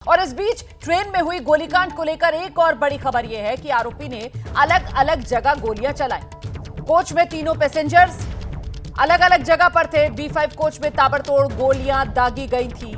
और इस बीच ट्रेन में हुई गोलीकांड को लेकर एक और बड़ी खबर यह है कि आरोपी ने अलग अलग जगह गोलियां चलाई। कोच में तीनों पैसेंजर्स अलग अलग जगह पर थे। B5 कोच में ताबड़तोड़ गोलियां दागी गई थी।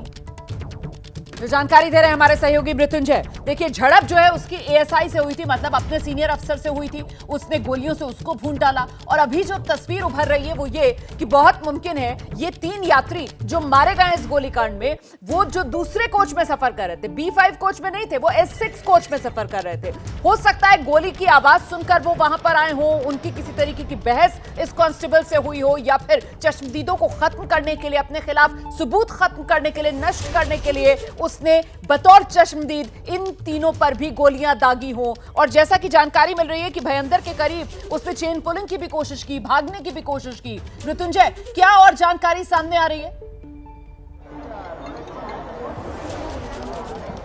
जो जानकारी दे रहे हैं हमारे सहयोगी मृत्युंजय। देखिए, झड़प जो है उसकी ASI से हुई थी, मतलब अपने सीनियर अफसर से हुई थी। उसने गोलियों से उसको भून डाला और अभी जो तस्वीर उभर रही है वो ये कि बहुत मुमकिन है ये 3 यात्री जो मारे गए इस गोलीकांड में, वो जो दूसरे कोच में सफर कर रहे थे, B5 कोच में नहीं थे, वो S6 कोच में सफर कर रहे थे। हो सकता है गोली की आवाज सुनकर वो वहां पर आए हो, उनकी किसी तरीके की बहस इस कांस्टेबल से हुई हो, या फिर चश्मदीदों को खत्म करने के लिए, अपने खिलाफ सबूत खत्म करने के लिए, नष्ट करने के लिए उसने बतौर चश्मदीद इन तीनों पर भी गोलियां दागी हो। और जैसा कि जानकारी मिल रही है कि भयंदर के करीब उसने चेन पुलिंग की भी कोशिश की, भागने की भी कोशिश की। मृत्युंजय, क्या और जानकारी सामने आ रही है?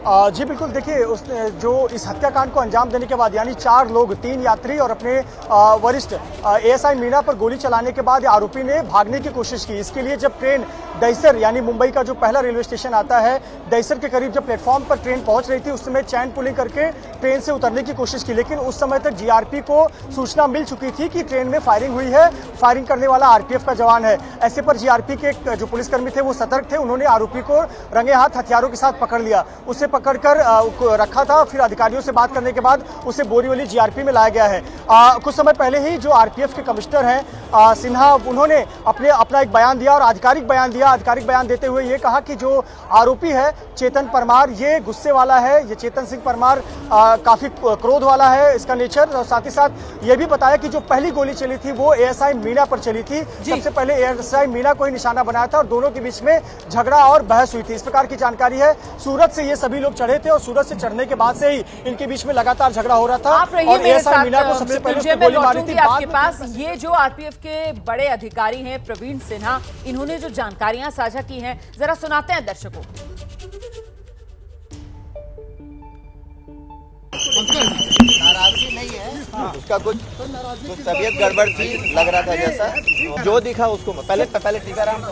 जी बिल्कुल, देखिए उसने जो इस हत्याकांड को अंजाम देने के बाद, यानी 4 लोग, 3 यात्री और अपने वरिष्ठ ASI मीणा पर गोली चलाने के बाद आरोपी ने भागने की कोशिश की। इसके लिए जब ट्रेन दहिसर, यानी मुंबई का जो पहला रेलवे स्टेशन आता है, दहिसर के करीब जब प्लेटफॉर्म पर ट्रेन पहुंच रही थी, उस समय चैन पुलिंग करके ट्रेन से उतरने की कोशिश की। लेकिन उस समय तक GRP को सूचना मिल चुकी थी कि ट्रेन में फायरिंग हुई है, फायरिंग करने वाला RPF का जवान है। ऐसे पर GRP के जो पुलिसकर्मी थे वो सतर्क थे। उन्होंने आरोपी को रंगे हाथ हथियारों के साथ पकड़ लिया, उसे पकड़कर रखा था। फिर अधिकारियों से बात करने के बाद उसे बोरीवली GRP में लाया गया है। कुछ समय पहले ही जो RPF के कमिश्नर हैं सिन्हा, उन्होंने अपना एक बयान दिया और आधिकारिक बयान दिया। आधिकारिक बयान देते हुए ये कहा कि जो आरोपी है चेतन परमार, ये गुस्से वाला है। ये चेतन सिंह परमार काफी क्रोध वाला है इसका नेचर। और साथ ही साथ ये भी बताया कि जो पहली गोली चली थी वो ASI मीणा पर चली थी। सबसे पहले ASI मीणा को ही निशाना बनाया था और दोनों के बीच में झगड़ा और बहस हुई थी, इस प्रकार की जानकारी है। सूरत से ये सभी लोग चढ़े थे और सूरत से चढ़ने के बाद से ही इनके बीच में लगातार झगड़ा हो रहा था। आप रहिए मेरे साथ, मीणा को सबसे पहले गोली मारी थी। आपके पास ये जो RPF के बड़े अधिकारी हैं प्रवीण सिन्हा, इन्होंने जो जानकारियां साझा की हैं जरा सुनाते हैं दर्शकों। नाराजगी नहीं है, उसका कुछ तबीयत गड़बड़ थी, लग रहा था जैसा जो दिखा उसको। पहले टीकाराम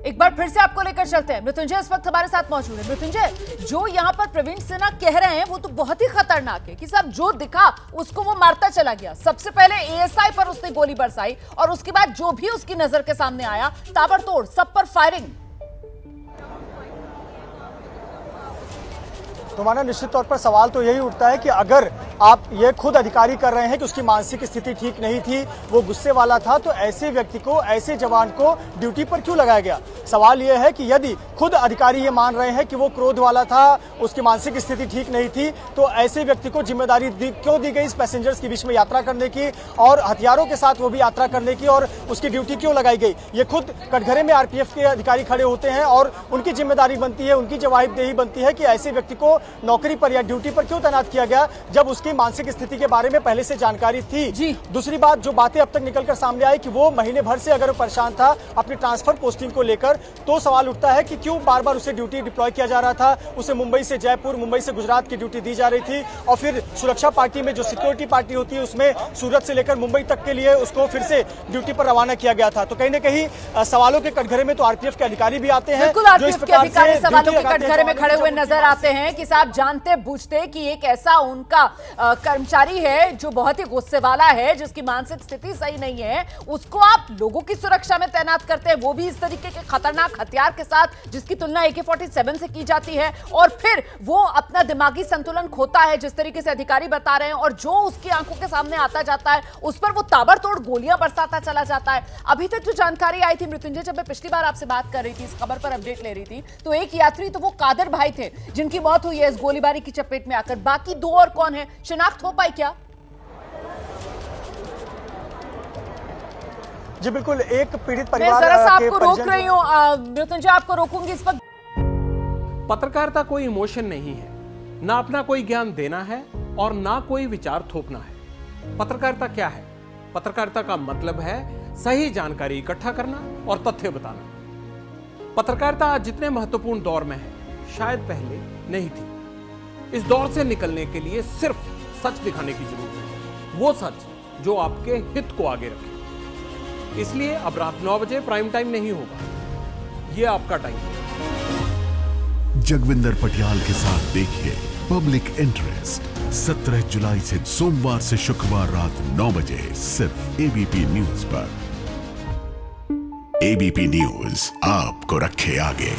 एक बार फिर से आपको लेकर चलते हैं। मृत्युंजय इस वक्त हमारे साथ मौजूद है। मृत्युंजय, जो यहाँ पर प्रवीण सिन्हा कह रहे हैं वो तो बहुत ही खतरनाक है कि साहब जो दिखा उसको वो मारता चला गया। सबसे पहले ASI पर उसने गोली बरसाई और उसके बाद जो भी उसकी नजर के सामने आया ताबड़तोड़ सब पर फायरिंग। तो माना निश्चित तौर पर सवाल तो यही उठता है कि अगर आप ये खुद अधिकारी कर रहे हैं कि उसकी मानसिक स्थिति ठीक नहीं थी, वो गुस्से वाला था, तो ऐसे व्यक्ति को, ऐसे जवान को ड्यूटी पर क्यों लगाया गया? सवाल यह है कि यदि खुद अधिकारी ये मान रहे हैं कि वो क्रोध वाला था, उसकी मानसिक स्थिति ठीक नहीं थी, तो ऐसे व्यक्ति को जिम्मेदारी क्यों दी गई इस पैसेंजर्स के बीच में यात्रा करने की और हथियारों के साथ वो भी यात्रा करने की, और उसकी ड्यूटी क्यों लगाई गई? ये खुद कटघरे में RPF के अधिकारी खड़े होते हैं और उनकी जिम्मेदारी बनती है, उनकी जवाबदेही बनती है कि ऐसे व्यक्ति को नौकरी पर या ड्यूटी पर क्यों तैनात किया गया जब उसकी मानसिक स्थिति के बारे में पहले से जानकारी थी। जी। दूसरी बात, जो बातें अब तक निकलकर सामने आई कि वो महीने भर से अगर परेशान था अपनी ट्रांसफर पोस्टिंग को लेकर, तो सवाल उठता है कि क्यों बार बार उसे ड्यूटी डिप्लॉय किया जा रहा था। उसे मुंबई से जयपुर, मुंबई से गुजरात की ड्यूटी दी जा रही थी और फिर सुरक्षा पार्टी में जो सिक्योरिटी पार्टी होती है उसमें सूरत से लेकर मुंबई तक के लिए उसको फिर से ड्यूटी पर रवाना किया गया था। तो कहीं ना कहीं सवालों के कटघरे में तो RPF के अधिकारी भी आते हैं, जो इस प्रकार से सवालों के कटघरे में खड़े हुए नजर आते हैं कि साहब जानते बूझते कि एक ऐसा उनका कर्मचारी है जो बहुत ही गुस्से वाला है, जिसकी मानसिक स्थिति सही नहीं है, उसको आप लोगों की सुरक्षा में तैनात करते हैं, वो भी इस तरीके के खतरनाक हथियार के साथ जिसकी तुलना AK-47 से की जाती है, और फिर वो अपना दिमागी संतुलन खोता है जिस तरीके से अधिकारी बता रहे हैं, और जो उसकी आंखों के सामने आता जाता है उस पर वो ताबड़तोड़ गोलियां बरसाता चला जाता है। अभी तक जो जानकारी आई थी मृत्युंजय, जब मैं पिछली बार आपसे बात कर रही थी, इस खबर पर अपडेट ले रही थी, तो एक यात्री तो वो कादर भाई थे जिनकी मौत हुई है इस गोलीबारी की चपेट में आकर। बाकी 2 और कौन है, शिनाख्त हो पाई क्या? जी बिल्कुल, एक पीड़ित परिवार मैं जरा सा के आपको रोक रही हूँ मृत्युंजय, आपको रोकूंगी इस वक्त। पत्रकारिता कोई इमोशन नहीं है, ना अपना कोई ज्ञान देना है और ना कोई विचार थोपना है। पत्रकारिता क्या है? पत्रकारिता का मतलब है सही जानकारी इकट्ठा करना और तथ्य बताना। पत्रकारिता आज जितने महत्वपूर्ण दौर में है, शायद पहले नहीं थी। इस दौर से निकलने के लिए सिर्फ सच दिखाने की जरूरत है, वो सच जो आपके हित को आगे रखे। इसलिए अब रात 9 बजे प्राइम टाइम नहीं होगा, ये आपका टाइम है। जगविंदर पटियाल के साथ देखिए पब्लिक इंटरेस्ट 17 जुलाई से सोमवार से शुक्रवार रात 9 बजे सिर्फ एबीपी न्यूज पर। एबीपी न्यूज आपको रखे आगे।